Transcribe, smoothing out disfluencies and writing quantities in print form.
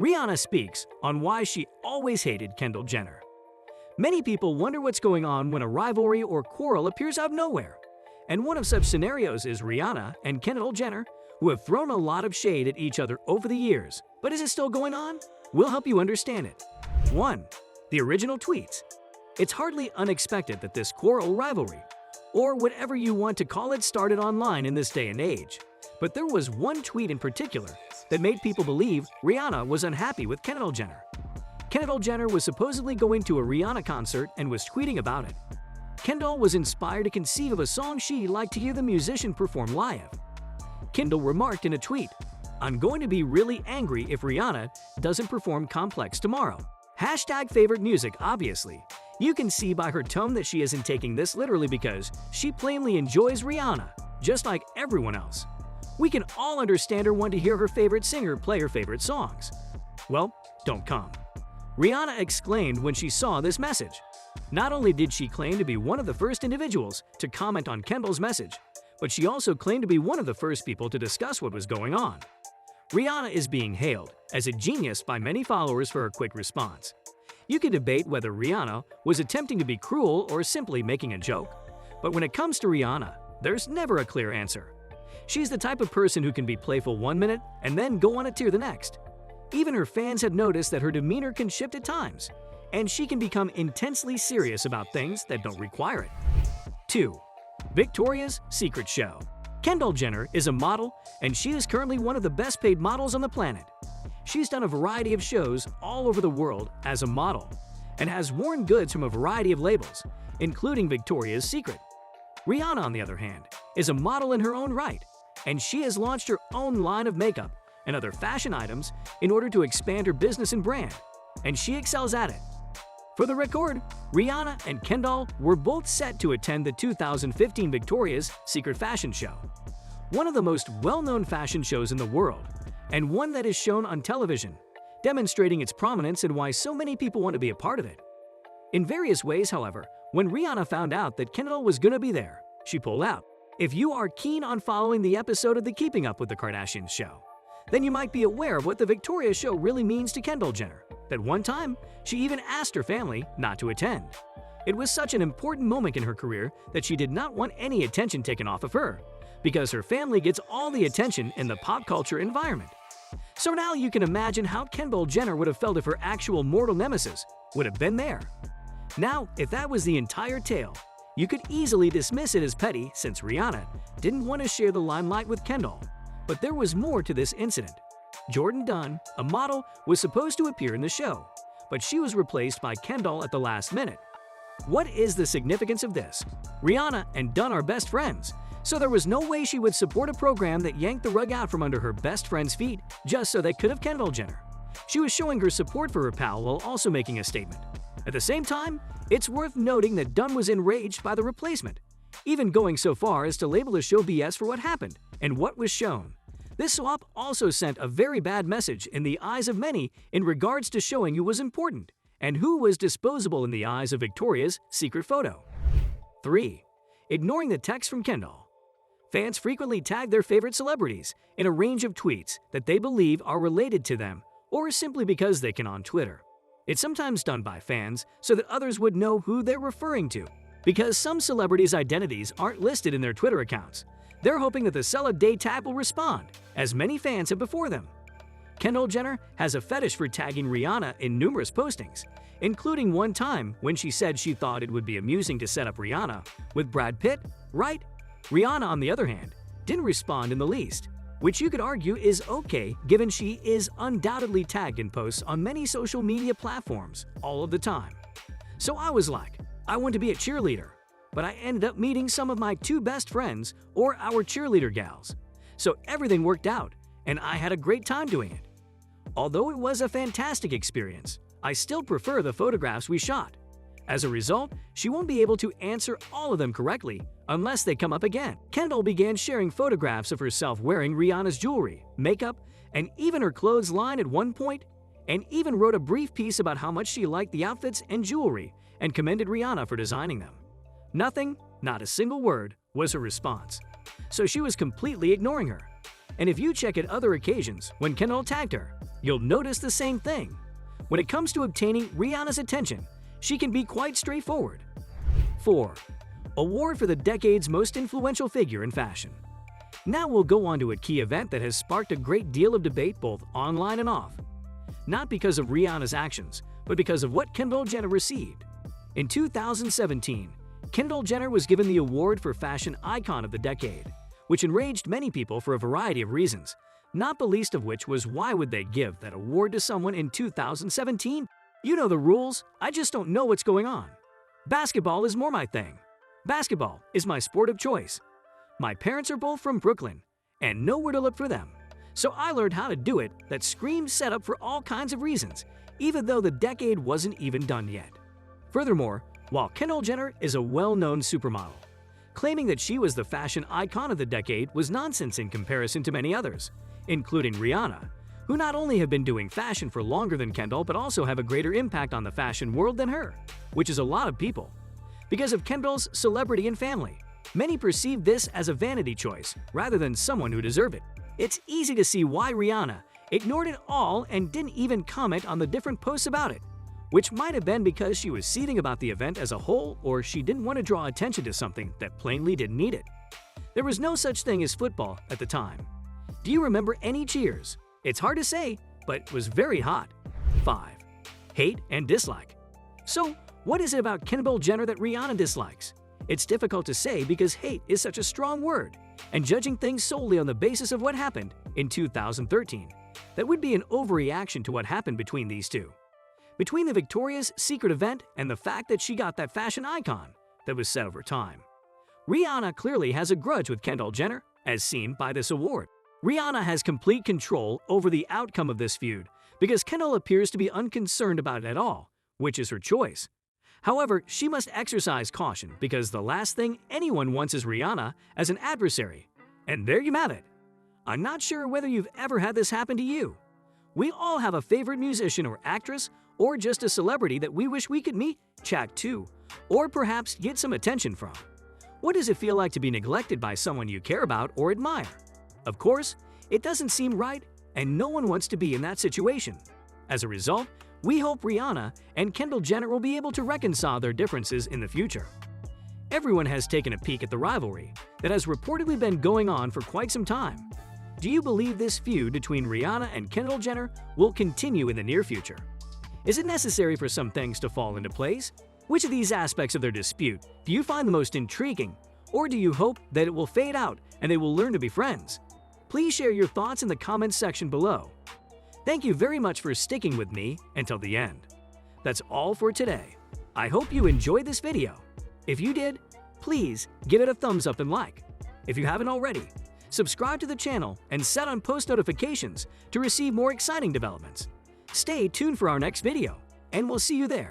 Rihanna speaks on why she always hated Kendall Jenner. Many people wonder what's going on when a rivalry or quarrel appears out of nowhere. And one of such scenarios is Rihanna and Kendall Jenner, who have thrown a lot of shade at each other over the years. But is it still going on? We'll help you understand it. 1. The original tweets. It's hardly unexpected that this quarrel rivalry, or whatever you want to call it, started online in this day and age. But there was one tweet in particular that made people believe Rihanna was unhappy with Kendall Jenner. Kendall Jenner was supposedly going to a Rihanna concert and was tweeting about it. Kendall was inspired to conceive of a song she'd like to hear the musician perform live. Kendall remarked in a tweet, "I'm going to be really angry if Rihanna doesn't perform Complex tomorrow." #favorite music, obviously. You can see by her tone that she isn't taking this literally because she plainly enjoys Rihanna, just like everyone else. We can all understand her want to hear her favorite singer play her favorite songs. Well, don't come. Rihanna exclaimed when she saw this message. Not only did she claim to be one of the first individuals to comment on Kendall's message, but she also claimed to be one of the first people to discuss what was going on. Rihanna is being hailed as a genius by many followers for her quick response. You can debate whether Rihanna was attempting to be cruel or simply making a joke. But when it comes to Rihanna, there's never a clear answer. She's the type of person who can be playful one minute and then go on a tear the next. Even her fans have noticed that her demeanor can shift at times, and she can become intensely serious about things that don't require it. 2. Victoria's Secret Show. Kendall Jenner is a model, and she is currently one of the best-paid models on the planet. She's done a variety of shows all over the world as a model, and has worn goods from a variety of labels, including Victoria's Secret. Rihanna, on the other hand, is a model in her own right, and she has launched her own line of makeup and other fashion items in order to expand her business and brand, and she excels at it. For the record, Rihanna and Kendall were both set to attend the 2015 Victoria's Secret fashion show, one of the most well-known fashion shows in the world, and one that is shown on television, demonstrating its prominence and why so many people want to be a part of it. In various ways, however, when Rihanna found out that Kendall was going to be there, she pulled out. If you are keen on following the episode of the Keeping Up with the Kardashians show, then you might be aware of what the Victoria show really means to Kendall Jenner. That one time, she even asked her family not to attend. It was such an important moment in her career that she did not want any attention taken off of her, because her family gets all the attention in the pop culture environment. So now you can imagine how Kendall Jenner would have felt if her actual mortal nemesis would have been there. Now, if that was the entire tale, you could easily dismiss it as petty since Rihanna didn't want to share the limelight with Kendall. But there was more to this incident. Jordan Dunn, a model, was supposed to appear in the show, but she was replaced by Kendall at the last minute. What is the significance of this? Rihanna and Dunn are best friends, so there was no way she would support a program that yanked the rug out from under her best friend's feet just so they could have Kendall Jenner. She was showing her support for her pal while also making a statement. At the same time, it's worth noting that Dunn was enraged by the replacement, even going so far as to label the show BS for what happened and what was shown. This swap also sent a very bad message in the eyes of many in regards to showing who was important and who was disposable in the eyes of Victoria's Secret photo. 3. Ignoring the text from Kendall. Fans frequently tag their favorite celebrities in a range of tweets that they believe are related to them or simply because they can on Twitter. It's sometimes done by fans so that others would know who they're referring to. Because some celebrities' identities aren't listed in their Twitter accounts, they're hoping that the sell-a-day tag will respond, as many fans have before them. Kendall Jenner has a fetish for tagging Rihanna in numerous postings, including one time when she said she thought it would be amusing to set up Rihanna with Brad Pitt, right? Rihanna, on the other hand, didn't respond in the least, which you could argue is okay given she is undoubtedly tagged in posts on many social media platforms all of the time. So I was like, I want to be a cheerleader, but I ended up meeting some of my two best friends or our cheerleader gals. So everything worked out, and I had a great time doing it. Although it was a fantastic experience, I still prefer the photographs we shot. As a result, she won't be able to answer all of them correctly unless they come up again. Kendall began sharing photographs of herself wearing Rihanna's jewelry, makeup, and even her clothes line at one point, and even wrote a brief piece about how much she liked the outfits and jewelry and commended Rihanna for designing them. Nothing, not a single word, was her response. So she was completely ignoring her. And if you check at other occasions when Kendall tagged her, you'll notice the same thing. When it comes to obtaining Rihanna's attention, she can be quite straightforward. 4. Award for the decade's most influential figure in fashion. Now we'll go on to a key event that has sparked a great deal of debate both online and off. Not because of Rihanna's actions, but because of what Kendall Jenner received. In 2017, Kendall Jenner was given the award for Fashion Icon of the Decade, which enraged many people for a variety of reasons, not the least of which was why would they give that award to someone in 2017? You know the rules, I just don't know what's going on. Basketball is more my thing. Basketball is my sport of choice. My parents are both from Brooklyn, and nowhere to look for them. So I learned how to do it that screamed setup for all kinds of reasons, even though the decade wasn't even done yet. Furthermore, while Kendall Jenner is a well-known supermodel, claiming that she was the fashion icon of the decade was nonsense in comparison to many others, including Rihanna, who not only have been doing fashion for longer than Kendall but also have a greater impact on the fashion world than her, which is a lot of people. Because of Kendall's celebrity and family, many perceive this as a vanity choice rather than someone who deserved it. It's easy to see why Rihanna ignored it all and didn't even comment on the different posts about it, which might have been because she was seething about the event as a whole or she didn't want to draw attention to something that plainly didn't need it. There was no such thing as football at the time. Do you remember any cheers? It's hard to say, but it was very hot. 5. Hate and dislike. So, what is it about Kendall Jenner that Rihanna dislikes? It's difficult to say because hate is such a strong word, and judging things solely on the basis of what happened in 2013, that would be an overreaction to what happened between these two. Between the Victoria's Secret event and the fact that she got that fashion icon that was set over time. Rihanna clearly has a grudge with Kendall Jenner, as seen by this award. Rihanna has complete control over the outcome of this feud because Kendall appears to be unconcerned about it at all, which is her choice. However, she must exercise caution because the last thing anyone wants is Rihanna as an adversary. And there you have it. I'm not sure whether you've ever had this happen to you. We all have a favorite musician or actress, or just a celebrity that we wish we could meet, chat to, or perhaps get some attention from. What does it feel like to be neglected by someone you care about or admire? Of course, it doesn't seem right, and no one wants to be in that situation. As a result, we hope Rihanna and Kendall Jenner will be able to reconcile their differences in the future. Everyone has taken a peek at the rivalry that has reportedly been going on for quite some time. Do you believe this feud between Rihanna and Kendall Jenner will continue in the near future? Is it necessary for some things to fall into place? Which of these aspects of their dispute do you find the most intriguing, or do you hope that it will fade out and they will learn to be friends? Please share your thoughts in the comments section below. Thank you very much for sticking with me until the end. That's all for today. I hope you enjoyed this video. If you did, please give it a thumbs up and like. If you haven't already, subscribe to the channel and set on post notifications to receive more exciting developments. Stay tuned for our next video, and we'll see you there.